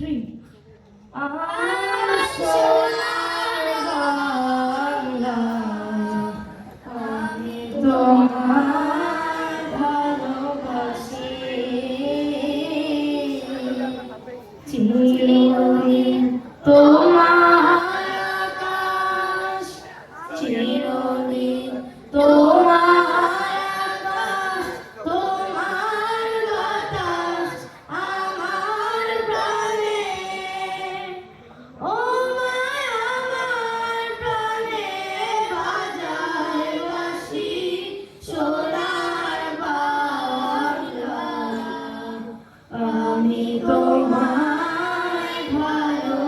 Three. আমার সোনার বাংলা, আমি তোমায় ভালোবাসি, চিরদিন তোমার আকাশ, চিরদিন তোমার আকাশ, তোমার বাতাস আমার প্রাণে, ও মায়া আমার প্রাণে বাজায় বাঁশি সোনার বাংলা, আমি তোমায় ভালো